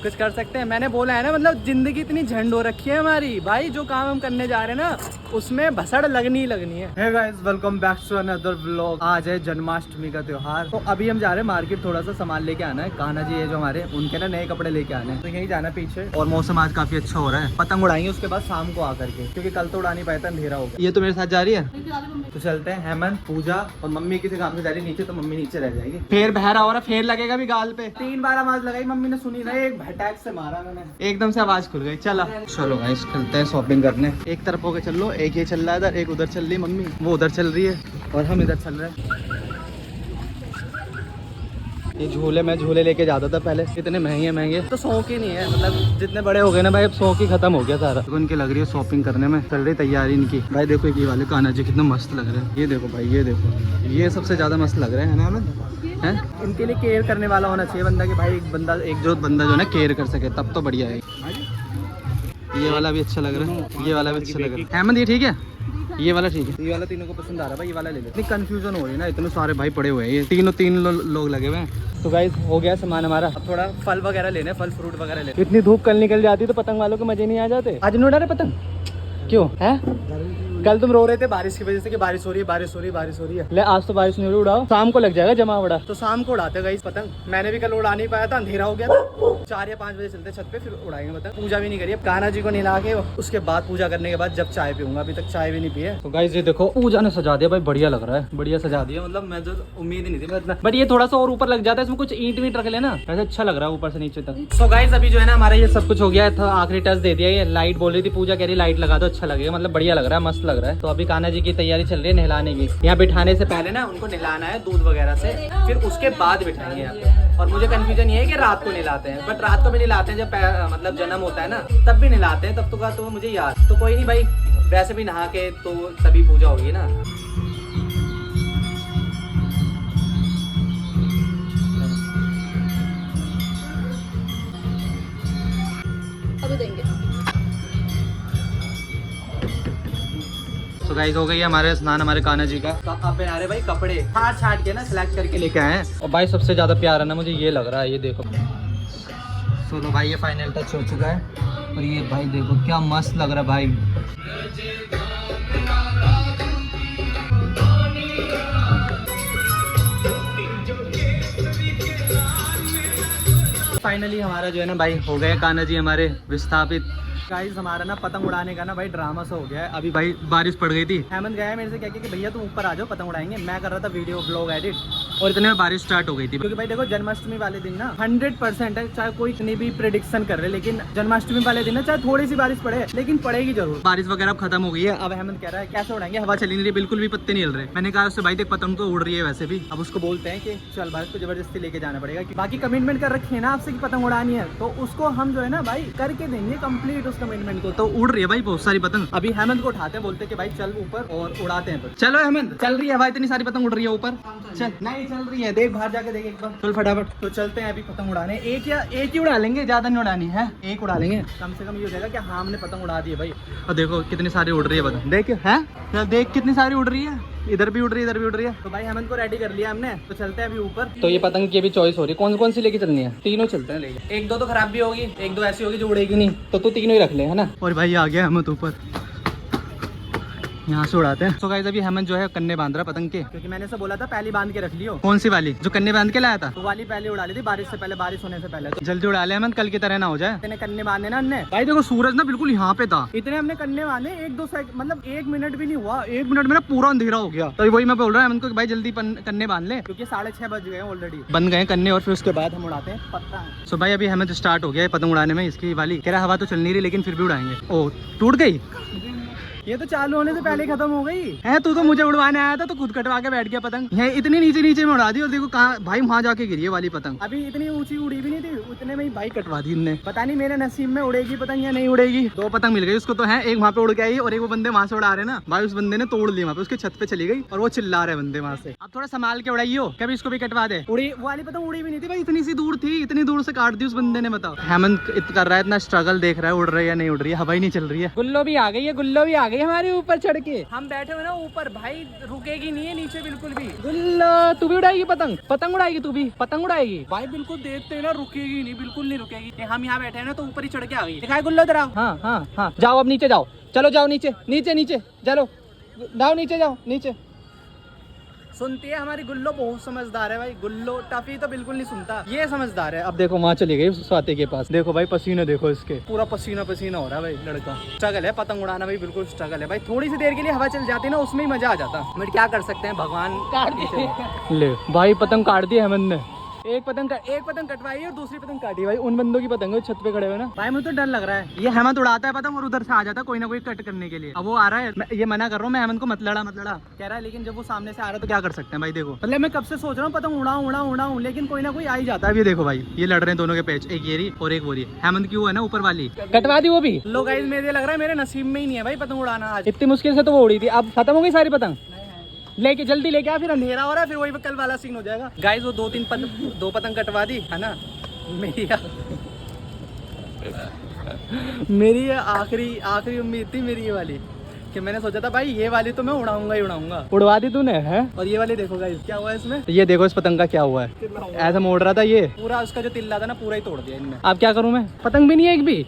कुछ कर सकते हैं। मैंने बोला है ना, मतलब जिंदगी इतनी झंड हो रखी है हमारी भाई, जो काम हम करने जा रहे हैं ना उसमें भसड़ लगनी ही लगनी है। Hey guys, welcome back to another vlog. आज है जन्माष्टमी का त्योहार, तो अभी हम जा रहे हैं मार्केट, थोड़ा सा सामान लेके आना है। कान्हा जी है जो हमारे, उनके ना नए कपड़े लेके आने हैं, तो यही जाना पीछे। और मौसम आज काफी अच्छा हो रहा है, पतंग उड़ाएंगे उसके बाद शाम को आकर के, क्योंकि कल तो उड़ा नहीं पाया था, अंधेरा हो गया। ये तो मेरे साथ जा रही है, तो चलते हैं। हेमंत, पूजा और मम्मी किसी काम से जा रही नीचे, तो मम्मी नीचे रह जाएगी। फेर बहरा हो रहा, फेर लगेगा भी गाल पे। 3 बार आवाज लगाई, मम्मी ने सुनी ना, एक भटैक से मारा मैंने, एकदम से आवाज खुल गई। चलो गाइस, चलते हैं शॉपिंग करने। एक तरफ होके चल लो, एक ये चल रहा है इधर, एक उधर चल रही मम्मी, वो उधर चल रही है और हम इधर चल रहे हैं। ये झूले मैं झूले लेके जाता था पहले, इतने महंगे तो शौक ही नहीं है, मतलब जितने बड़े हो गए ना भाई, अब शौक ही खत्म हो गया सारा। तो उनकी लग रही है शॉपिंग करने में, चल रही तैयारी इनकी। भाई देखो ये वाले कान्हा जी कितना मस्त लग रहे हैं, ये देखो भाई, ये देखो, ये सबसे ज्यादा मस्त लग रहे हैं ना हमें, है। इनके लिए केयर करने वाला होना चाहिए बंदा, कि भाई एक जो बंदा जो है ना केयर कर सके, तब तो बढ़िया है। ये वाला भी अच्छा लग रहा है, ये वाला भी अच्छा लग रहा है। अहमद ये ठीक है, ये वाला ठीक है, ये वाला तीनों को पसंद आ रहा है भाई, ये वाला ले लो। इतनी कंफ्यूजन हो रही है ना, इतने सारे भाई पड़े हुए हैं, ये तीन लोग लगे हुए हैं। तो गाइस हो गया सामान हमारा, अब थोड़ा फल वगैरह लेने, फल फ्रूट वगैरह लेने। इतनी धूप कल निकल जाती तो पतंग वालों को मजे नहीं आ जाते। आज नहीं उड़ा रहे पतंग, क्यों है? कल तुम रो रहे थे बारिश की वजह से, कि बारिश हो रही है। ले आज तो बारिश नहीं हो रही, उड़ाओ, शाम को लग जाएगा जमा उड़ा, तो शाम को उड़ाते गाइस पतंग। मैंने भी कल उड़ा नहीं पाया था, अंधेरा हो गया था। 4 या 5 बजे चलते छत पे, फिर उड़ाएंगे पतंग। पूजा भी नहीं करी, अब कान्हा जी को नहला के उसके बाद पूजा करने के बाद जब चाय पीऊंगा, अभी तक चाय भी नहीं पिए। तो गाइस ये देखो, पूजा ने सजा दिया भाई, बढ़िया लग रहा है, बढ़िया सजा दिया, मतलब मैं जो उम्मीद ही नहीं थी इतना। बट ये थोड़ा सा और ऊपर लग जाता है, इसमें कुछ ईंट वीट रख लेना, वैसे अच्छा लग रहा है ऊपर से नीचे तक। सो गाइस अभी जो है ना हमारा ये सब कुछ हो गया था, आखिरी टच दे दिया। ये लाइट बोल रही थी पूजा, कह रही लाइट लगा दो, अच्छा लगेगा, मतलब बढ़िया लग रहा है, मस्त लग रहा है। तो अभी कान्हा जी की तैयारी चल रही है नहलाने की। यहाँ बिठाने से पहले ना उनको नहलाना है दूध वगैरह से, फिर उसके बाद बिठाएंगे यहाँ पे। और मुझे कंफ्यूजन ये है कि रात को नहलाते हैं, बट रात को भी नहलाते हैं जब मतलब जन्म होता है ना, तब भी नहलाते हैं, तब तो का तो मुझे याद। तो कोई नहीं भाई, वैसे भी नहा के तो तभी पूजा होगी ना। अभी देंगे। तो गाइस हो गई है हमारे स्नान, हमारे कान्हा जी का। तो अब बना रहे भाई कपड़े, छाट के ना सिलेक्ट करके लेके आए हैं। और भाई सबसे ज्यादा प्यारा ना मुझे ये लग रहा है, ये देखो। चलो भाई ये फाइनल टच हो चुका है, और ये भाई देखो क्या मस्त लग रहा है भाई। फाइनली हमारा जो है ना भाई हो गया कान्हा जी हमारे विस्थापित। गाइस हमारा ना पतंग उड़ाने का ना भाई ड्रामा सा हो गया है। अभी भाई बारिश पड़ गई थी, हेमंत गया मेरे से कह के कि भैया तुम ऊपर आ जाओ पतंग उड़ाएंगे। मैं कर रहा था वीडियो ब्लॉग एडिट, और इतने में बारिश स्टार्ट हो गई थी। क्योंकि भाई देखो जन्माष्टमी वाले दिन ना 100% है, चाहे कोई इतनी भी प्रेडिक्शन कर रहे, लेकिन जन्माष्टमी वाले दिन ना चाहे थोड़ी सी बारिश पड़े, लेकिन पड़ेगी जरूर। बारिश वगैरह अब खत्म हो गई है। अब हेमंत कह रहा है कैसे उड़ाएंगे, हवा चली नहीं रही, बिल्कुल भी पत्ते नहीं हिल रहे। मैंने कहा उससे भाई देख पतंग तो उड़ रही है वैसे भी, अब उसको बोलते हैं कि चल भाई उसको जबरदस्ती लेके जाना पड़ेगा। बाकी कमिटमेंट कर रखी है ना आपसे कि पतंग उड़ानी है, तो उसको हम जो है ना भाई करके देंगे कंप्लीट उस कमिटमेंट को। तो उड़ रही है भाई बहुत सारी पतंग। अभी हेमंत को उठाते हैं, बोलते हैं कि भाई चल ऊपर और उड़ाते हैं। चलो हेमंत, चल रही है भाई, इतनी सारी पतंग उड़ रही है ऊपर। चल नहीं चल रही है, देख बाहर जाके देख एक बार, चल फटाफट। तो चलते हैं अभी पतंग उड़ाने। एक ही उड़ा लेंगे, ज्यादा नहीं उड़ानी है, एक उड़ा लेंगे, कम से कम ये हो जाएगा कि हाँ हमने पतंग उड़ा दी है भाई। और देखो कितनी सारी उड़ रही है पतंग, देख है, देख कितनी सारी उड़ रही है, इधर भी उड़ रही है, इधर भी उड़ रही है। तो भाई हेमंत को रेडी कर लिया हमने, तो चलते हैं अभी ऊपर। तो ये पतंग की अभी चॉइस हो रही है, कौन सी लेके चलनी है। तीनों चलते हैं लेके, एक दो तो खराब भी होगी, एक दो ऐसी होगी जो उड़ेगी नहीं, तो तू तीनों ही रख ले, है ना। और भाई आ गया हेमंत ऊपर, यहाँ से उड़ाते हैं। तो गाइस अभी हेमंत जो है कन्ने बांध रहा पतंग के, क्योंकि मैंने से बोला था पहली बांध के रख लियो। कौन सी वाली जो कन्ने बांध के लाया था, तो वाली पहले उड़ा ली थी बारिश से पहले, बारिश होने से पहले। तो जल्दी उड़ा ले हेमंत, कल की तरह ना हो जाए। इतने कन्ने बांधे ना हमने भाई, देखो सूरज ना बिल्कुल यहाँ पे था, इतने हमने कन्ने बांधे, 1-2 सेकंड मतलब 1 मिनट भी नहीं हुआ, 1 मिनट में ना पूरा अंधेरा हो गया। तो वही मैं बोल रहा हूँ हेमंत को भाई जल्दी कन्ने बांध ले, क्योंकि 6:30 बज गए ऑलरेडी, बन गए कन्ने, और फिर उसके बाद हम उड़ाते हैं पतंग। सो भाई अभी हेमंत स्टार्ट हो गया है पतंग उड़ाने में, इसकी वाली कह रहा हवा तो चल नहीं रही, लेकिन फिर भी उड़ाएंगे। ओ टूट गई, ये तो चालू होने से पहले खत्म हो गई है। तू तो मुझे उड़वाने आया था, तो खुद कटवा के बैठ गया पतंग। ये इतनी नीचे में उड़ा दी, और देखो कहाँ भाई वहाँ जाके गिरी है वाली पतंग। अभी इतनी ऊंची उड़ी भी नहीं थी, उतने में ही भाई कटवा दी इनने। पता नहीं मेरे नसीब में उड़ेगी पतंग या नहीं उड़ेगी। 2 पतंग मिल गई उसको तो है, एक वहाँ पे उड़ के आई, और एक वो बंदे वहाँ से उड़ा रहे ना भाई, उस बंदे ने तोड़ ली वहाँ पे, उसके छत पे चली गई, और वो चिल्ला रहे बंदे वहाँ से। अब थोड़ा संभाल के उड़ाइयो, कभी इसको भी कटवा दे। उड़ी वाली पतंग उड़ी भी नहीं थी भाई, इतनी सी दूर थी, इतनी दूर से काट दी उस बंदे ने। बताओ हेमंत कर रहा है इतना स्ट्रगल, देख रहा है उड़ रही है या नहीं उड़ रही है, हवा ही नहीं चल रही है। गुल्लो भी आ गई है, गुल्लो भी आ गई हमारे ऊपर चढ़ के। हम बैठे हुए ना ऊपर, भाई रुकेगी नहीं है नीचे बिल्कुल भी। गुल्लो तू भी उड़ाएगी पतंग? पतंग उड़ाएगी तू भी? पतंग उड़ाएगी भाई? बिल्कुल देखते ना, रुकेगी नहीं, बिल्कुल नहीं रुकेगी। हम यहाँ बैठे हैं ना तो ऊपर ही चढ़ के आ गई। दिखाए गुल्लो इधर आओ। हाँ हाँ हाँ, जाओ अब नीचे जाओ, चलो जाओ नीचे नीचे नीचे, चलो जाओ नीचे, जाओ नीचे। सुनती है हमारी गुल्लो, बहुत समझदार है भाई। गुल्लो टफी तो बिल्कुल नहीं सुनता, ये समझदार है। अब देखो वहाँ चली गई स्वाति के पास, देखो भाई पसीना देखो इसके, पूरा पसीना पसीना हो रहा है भाई लड़का। स्ट्रगल है पतंग उड़ाना भाई, बिल्कुल स्ट्रगल है भाई। थोड़ी सी देर के लिए हवा चल जाती है ना, उसमें ही मजा आ जाता। बट क्या कर सकते हैं, भगवान काट दिए। ले भाई पतंग काट दी हेमंत ने। एक पतंग कटवाई और दूसरी पतंग काटी भाई। उन बंदों की पतंग है छत पे खड़े हुए ना भाई, मुझे तो डर लग रहा है। ये हेमंत उड़ाता है पतंग और उधर से आ जाता है कोई ना कोई कट करने के लिए। अब वो आ रहा है, ये मना कर रहा हूँ मैं, हेमंत को मत लड़ा कह रहा है, लेकिन जब वो सामने से आ रहा है तो क्या कर सकते हैं भाई। देखो मतलब मैं कब से सोच रहा हूँ पतंग उड़ाऊं, लेकिन कोई ना कोई आ ही जाता है। ये देखो भाई, ये लड़ रहे हैं दोनों के पेच, एक ये रही और एक वो रही। हेमंत की वो है ना ऊपर वाली, कटवा दी वो भी। लोग गाइस मुझे लग रहा है मेरे नसीब में ही नहीं है भाई पतंग उड़ाना आज। इतनी मुश्किल से तो वो उड़ी थी, अब खत्म हो गई सारी पतंग। लेके जल्दी लेके आ, फिर अंधेरा हो रहा है, फिर वही कल वाला सीन हो जाएगा। गाइस वो दो पतंग कटवा दी है ना। मेरी आखिरी उम्मीद थी मेरी ये वाली, कि मैंने सोचा था भाई ये वाली तो मैं उड़ाऊंगा ही उड़ाऊंगा। उड़वा दी तूने है। और ये वाली देखो गाइस क्या हुआ है इसमें, ये देखो इस पतंग का क्या हुआ है। ऐसा मोड़ रहा था ये, पूरा उसका जो तिल्ला था ना पूरा ही तोड़ दिया इनने। अब क्या करूं मैं, पतंग भी नहीं है एक भी।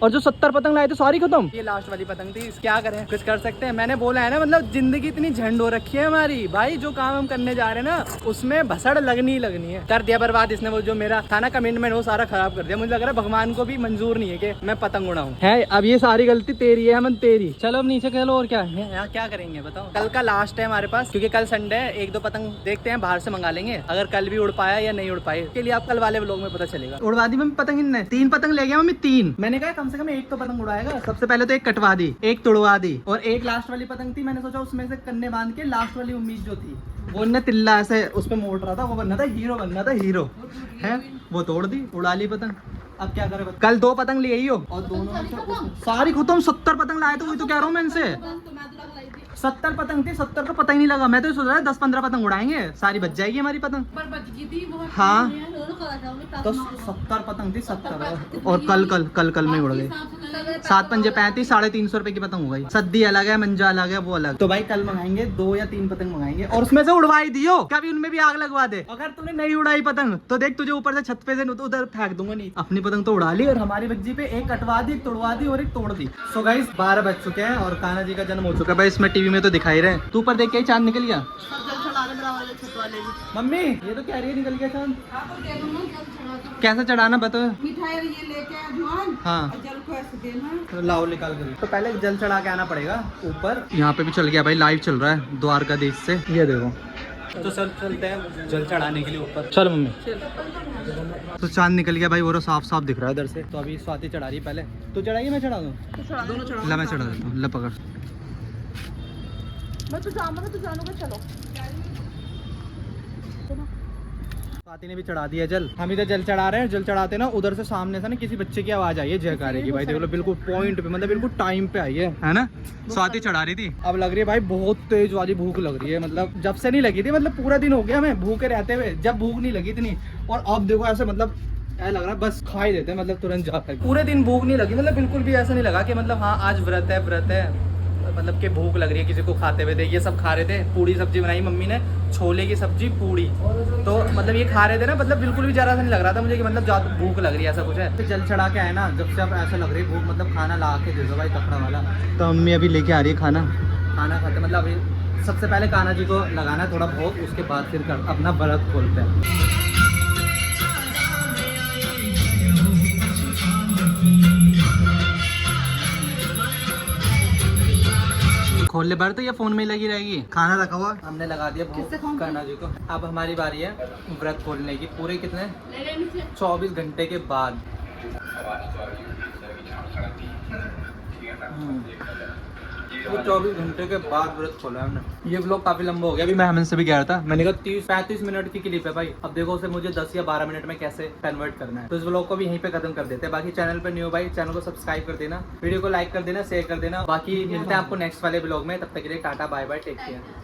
और जो 70 पतंग लाए थे सारी खत्म। ये लास्ट वाली पतंग थी, क्या करें, कुछ कर सकते हैं। मैंने बोला है ना, मतलब जिंदगी इतनी झंड हो रखी है हमारी भाई, जो काम हम करने जा रहे हैं ना उसमें भसड़ लगनी ही लगनी है। कर दिया बर्बाद इसने, वो जो मेरा था ना कमिटमेंट वो सारा खराब कर दिया। मुझे लग रहा है भगवान को भी मंजूर नहीं है कि मैं पतंग उड़ाऊं है। अब ये सारी गलती तेरी है मन, तेरी। चलो अब नीचे खेलो, और क्या है यहाँ क्या करेंगे बताओ। कल का लास्ट है हमारे पास, क्योंकि कल संडे है। एक दो पतंग देखते हैं बाहर से मंगा लेंगे, अगर कल भी उड़ पाया या नहीं उड़ पाए के लिए आप कल वाले व्लॉग में पता चलेगा। उड़वा दी मम्मी पतंग इनने, 3 पतंग ले गया मम्मी, 3। मैंने कहा कम से कम एक तो पतंग उड़ाएगा। सबसे पहले तो एक कटवा दी, एक तोड़वा दी, और एक लास्ट वाली पतंग थी, मैंने सोचा उसमें से कन्ने बांध के लास्ट वाली उम्मीद जो थी वो इन्हें तिल्ला ऐसे उस पे मोड़ रहा था, वो बनना था हीरो, बनना था हीरो है। वो तोड़ दी, उड़ा ली पतंग। अब क्या करे, कल 2 पतंग ले आई हो और दोनों में से सारी खत्म। 70 पतंग लाए तो वही तो कह रहा हूँ मैं इनसे। 70 पतंग थी, 70 का पता ही नहीं लगा। मैं तो सोच रहा था 10-15 पतंग उड़ाएंगे, सारी बच जाएगी हमारी पतंग। हाँ तो 70 पतंग थी, 70 और कल में उड़ गई। 7 पंजे 35, 350 रुपए की पतंग हो गई। सद्दी अलग है, मंजा अलग है, वो अलग। तो भाई कल मंगाएंगे 2 या 3 पतंग मंगाएंगे और उसमें से उड़वाई दियो, कभी उनमें भी आग लगवा दे। अगर तूने नहीं उड़ाई पतंग तो देख तुझे ऊपर से छत पे से उधर फेंक दूंगा। नहीं, अपनी पतंग तो उड़ा ली और हमारी बच्ची पे एक कटवा दी, एक तोड़वा दी और एक तोड़ दी। सो गाइस 12 बज चुके हैं और कान्हा जी का जन्म हो चुका है भाई। इसमें टीवी में तो दिखाई रहे, तू ऊपर देख के चांद निकल गया। मम्मी ये तो कह रही है निकल गया चांद। कैसे चढ़ाना बता। मिठाई ये लेके आ जुआन, हाँ जल को ऐसे देना। लाओ निकाल कर। तो पहले जल चढ़ा के आना पड़ेगा ऊपर। यहाँ पे भी चल गया भाई, लाइव चल रहा है द्वारकाधीश से, ये देखो। तो सर चलते हैं जल चढ़ाने के लिए ऊपर। चलो मम्मी। तो चांद निकल गया भाई, वो साफ साफ दिख रहा है इधर से। तो अभी स्वाति चढ़ा रही है, पहले तो चढ़ाइए मैं चढ़ा दूँ। दोनों चढ़ा। ला मैं चढ़ा देता हूँ, ला पकड़। मैं तो जानूंगा चलो। स्वाति ने भी चढ़ा दिया जल, हम इधर जल चढ़ा रहे हैं। जल चढ़ाते ना उधर से सामने से ना किसी बच्चे की आवाज आई है जयकारे की भाई। देख लो बिल्कुल पॉइंट पे, मतलब बिल्कुल टाइम पे आई है ना। स्वाति चढ़ा रही थी, अब लग रही है भाई बहुत तेज वाली भूख लग रही है। मतलब जब से नहीं लगी थी, मतलब पूरा दिन हो गया हमें भूखे रहते हुए, जब भूख नहीं लगी इतनी। और अब देखो ऐसे मतलब ऐसा लग रहा है बस खा ही देते हैं, मतलब तुरंत जाकर। पूरे दिन भूख नहीं लगी, मतलब बिल्कुल भी ऐसा नहीं लगा कि मतलब हाँ आज व्रत है, मतलब कि भूख लग रही है किसी को खाते हुए। ये सब खा रहे थे, पूड़ी सब्जी बनाई मम्मी ने, छोले की सब्जी पूड़ी। तो मतलब ये खा रहे थे ना, मतलब बिल्कुल भी ज़्यादा नहीं लग रहा था मुझे कि मतलब ज़्यादा भूख लग रही है, ऐसा कुछ है। तो जल चढ़ा के आए ना, जब से अब ऐसा लग रही है भूख, मतलब खाना ला के दे दो भाई तखड़ा वाला। तो मम्मी अभी लेके आ रही है खाना खाते, मतलब अभी सबसे पहले कान्हा जी को लगाना है थोड़ा भोग, उसके बाद फिर अपना व्रत खोलते हैं। खोल ले बार, तो ये फोन में लगी रहेगी। खाना रखा हुआ हमने लगा दिया कान्हा जी को। अब हमारी बारी है व्रत खोलने की। पूरे कितने 24 घंटे के बाद। वो 24 घंटे के बाद व्रत खोला है हमने। ये व्लॉग काफी लंबा हो गया। अभी मैं हेमंत से भी कह रहा था, मैंने कहा 30-35 मिनट की क्लिप है भाई। अब देखो उसे मुझे 10 या 12 मिनट में कैसे कन्वर्ट करना है। तो इस व्लॉग को भी यहीं पे खत्म कर देते हैं। बाकी चैनल पे न्यू हो भाई, चैनल को सब्सक्राइब कर देना, वीडियो को लाइक कर देना, शेयर कर देना। बाकी मिलते हैं आपको नेक्स्ट वाले व्लॉग में। तब तक के लिए tata bye bye, take care.